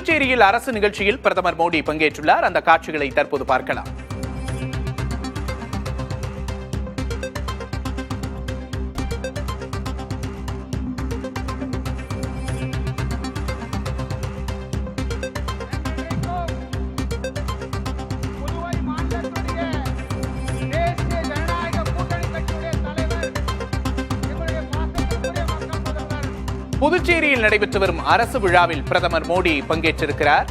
புதுச்சேரியில் அரசு நிகழ்ச்சியில் பிரதமர் மோடி பங்கேற்றுள்ளார். அந்த காட்சிகளை தற்போது பார்க்கலாம். புதுச்சேரியில் நடைபெற்று வரும் அரசு விழாவில் பிரதமர் மோடி பங்கேற்றிருக்கிறார்.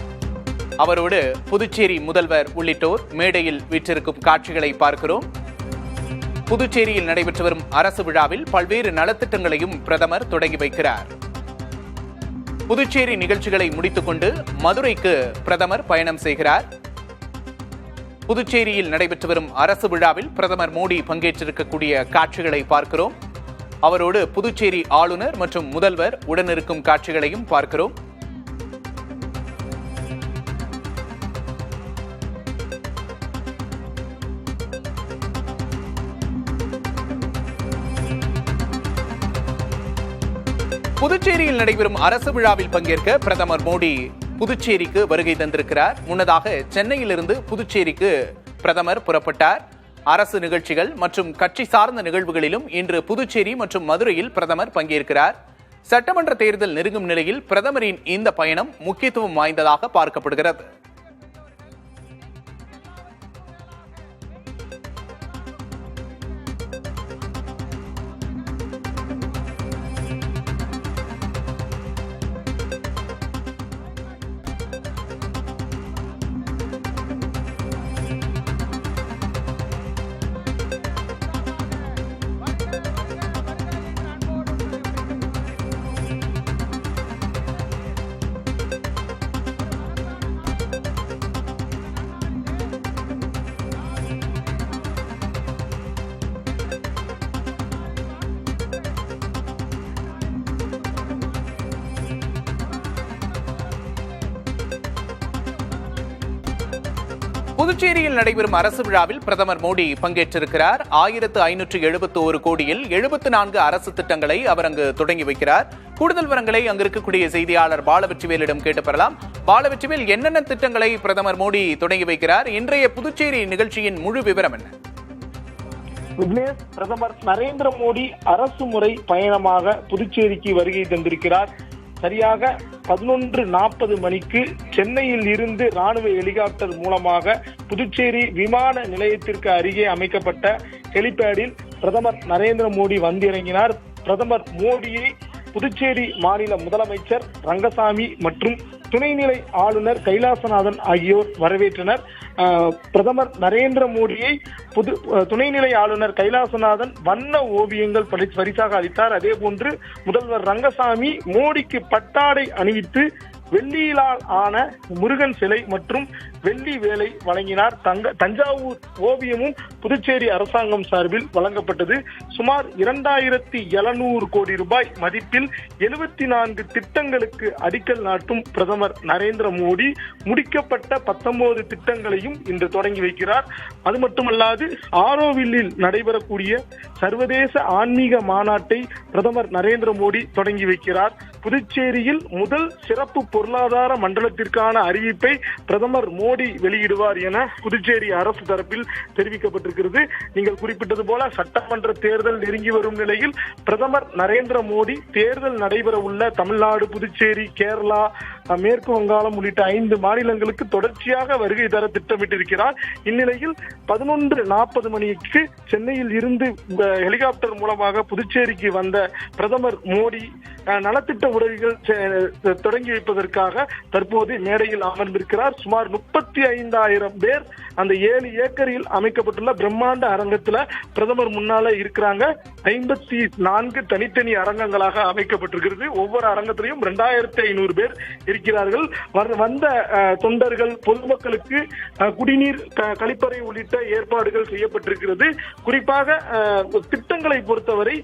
அவரோடு புதுச்சேரி முதல்வர் உள்ளிட்டோர் மேடையில் வீற்றிருக்கும் காட்சிகளை பார்க்கிறோம். புதுச்சேரியில் நடைபெற்று வரும் அரசு விழாவில் பல்வேறு நலத்திட்டங்களையும் பிரதமர் தொடங்கி வைக்கிறார். புதுச்சேரி நிகழ்ச்சிகளை முடித்துக் கொண்டு மதுரைக்கு பிரதமர் பயணம் செய்கிறார். புதுச்சேரியில் நடைபெற்று வரும் அரசு விழாவில் பிரதமர் மோடி பங்கேற்றிருக்கக்கூடிய காட்சிகளை பார்க்கிறோம். அவரோடு புதுச்சேரி ஆளுநர் மற்றும் முதல்வர் உடனிருக்கும் காட்சிகளையும் பார்க்கிறோம். புதுச்சேரியில் நடைபெறும் அரசு விழாவில் பங்கேற்க பிரதமர் மோடி புதுச்சேரிக்கு வருகை தந்திருக்கிறார். முன்னதாக சென்னையிலிருந்து புதுச்சேரிக்கு பிரதமர் புறப்பட்டார். அரசு நிகழ்ச்சிகள் மற்றும் கட்சி சார்ந்த நிகழ்வுகளிலும் இன்று புதுச்சேரி மற்றும் மதுரையில் பிரதமர் பங்கேற்கிறார். சட்டமன்ற தேர்தல் நெருங்கும் நிலையில் பிரதமரின் இந்த பயணம் முக்கியத்துவம் வாய்ந்ததாக பார்க்கப்படுகிறது. புதுச்சேரியில் நடைபெறும் அரசு விழாவில் பிரதமர் மோடி பங்கேற்றிருக்கிறார். 1571 கோடியில் 74 அரசு திட்டங்களை அவர் அங்கு தொடங்கி வைக்கிறார். கூடுதல் விவரங்களை அங்கு இருக்கக்கூடிய செய்தியாளர் பாலவெற்றிவேலிடம் கேட்டு பெறலாம். பாலவெற்றிவேல், என்னென்ன திட்டங்களை பிரதமர் மோடி தொடங்கி வைக்கிறார்? இன்றைய புதுச்சேரி நிகழ்ச்சியின் முழு விவரம் என்ன? விக்னேஷ், பிரதமர் நரேந்திர மோடி அரசு முறை பயணமாக புதுச்சேரிக்கு வருகை தந்திருக்கிறார். சரியாக 11:40 மணிக்கு சென்னையில் இருந்து ராணுவ ஹெலிகாப்டர் மூலமாக புதுச்சேரி விமான நிலையத்திற்கு அருகே அமைக்கப்பட்ட ஹெலிபேடில் பிரதமர் நரேந்திர மோடி வந்திறங்கினார். பிரதமர் மோடியை புதுச்சேரி மாநில முதலமைச்சர் ரங்கசாமி மற்றும் துணைநிலை ஆளுநர் கைலாசநாதன் ஆகியோர் வரவேற்றனர். பிரதமர் நரேந்திர மோடியை துணைநிலை ஆளுநர் கைலாசநாதன் வண்ண ஓவியங்கள் பரிசாக அளித்தார். அதே போன்று முதல்வர் ரங்கசாமி மோடிக்கு பட்டாடை அணிவித்து வெள்ளியிலால் ஆன முருகன் சிலை மற்றும் வெள்ளி வேலை வழங்கினார். தஞ்சாவூர் ஓவியமும் புதுச்சேரி அரசாங்கம் சார்பில் வழங்கப்பட்டது. சுமார் 2700 கோடி ரூபாய் மதிப்பில் 74 திட்டங்களுக்கு அடிக்கல் நாட்டும் பிரதமர் நரேந்திர மோடி முடிக்கப்பட்ட 19 திட்டங்களையும் இன்று தொடங்கி வைக்கிறார். அது மட்டுமல்லாது ஆரோவில்லில் நடைபெறக்கூடிய சர்வதேச ஆன்மீக மாநாட்டை பிரதமர் நரேந்திர மோடி தொடங்கி வைக்கிறார். புதுச்சேரியில் முதல் சிறப்பு பொருளாதார மண்டலத்திற்கான அறிவிப்பை பிரதமர் மோடி வெளியிடுவார் என புதுச்சேரி அரசு தரப்பில் தெரிவிக்கப்பட்டிருக்கிறது. நீங்கள் குறிப்பிட்டது போல சட்டமன்ற தேர்தல் நெருங்கி வரும் நிலையில் பிரதமர் நரேந்திர மோடி தேர்தல் நடைபெற உள்ள தமிழ்நாடு, புதுச்சேரி, கேரளா, மேற்கு வங்காளம் உள்ளிட்ட 5 மாநிலங்களுக்கு தொடர்ச்சியாக வருகை தர திட்டமிட்டிருக்கிறார். இந்நிலையில் 11:40 மணிக்கு சென்னையில் இருந்து ஹெலிகாப்டர் மூலமாக புதுச்சேரிக்கு வந்த பிரதமர் மோடி நலத்திட்ட உதவிகள் தொடங்கி வைப்பதற்காக தற்போது மேடையில் அமர்ந்திருக்கிறார். சுமார் 35,000 பேர் அந்த 7 ஏக்கரில் அமைக்கப்பட்டுள்ள பிரம்மாண்ட அரங்கத்துல பிரதமர் முன்னால இருக்கிறாங்க. 54 தனித்தனி அரங்கங்களாக அமைக்கப்பட்டிருக்கிறது. ஒவ்வொரு அரங்கத்திலையும் 2,500 பேர் இருக்கிறார்கள். வந்த தொண்டர்கள், பொதுமக்களுக்கு குடிநீர், கழிப்பறை உள்ளிட்ட ஏற்பாடுகள் செய்யப்பட்டிருக்கிறது. குறிப்பாக திட்டங்களை பொறுத்தவரை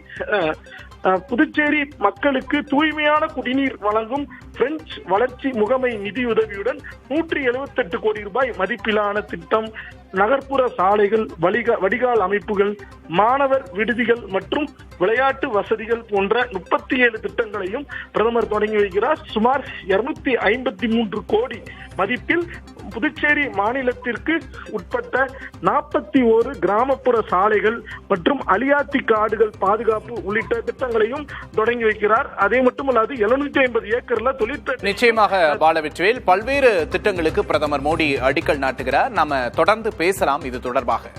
புதுச்சேரி மக்களுக்கு தூய்மையான குடிநீர் வழங்கும் பிரெஞ்சு வளர்ச்சி முகமை நிதியுதவியுடன் 178 கோடி ரூபாய் மதிப்பிலான திட்டம். நகர்ப்புற சாலைகள், வடிகால் அமைப்புகள், மாணவர் விடுதிகள் மற்றும் விளையாட்டு வசதிகள் போன்ற 37 திட்டங்களையும் பிரதமர் தொடங்கி வைக்கிறார். சுமார் 253 கோடி மதிப்பில் புதுச்சேரி மாநிலத்திற்கு உட்பட்ட 41 கிராமப்புற சாலைகள் மற்றும் அலியாத்தி காடுகள் பாதுகாப்பு உள்ளிட்ட திட்டங்களையும் தொடங்கி வைக்கிறார். அதே மட்டுமல்லாது 750 ஏக்கர்ல தொழிற்பேட்டை. நிச்சயமாக பாலவெற்றிவேல், பல்வேறு திட்டங்களுக்கு பிரதமர் மோடி அடிக்கல் நாட்டுகிறார். நாம தொடர்ந்து பேசலாம் இது தொடர்பாக.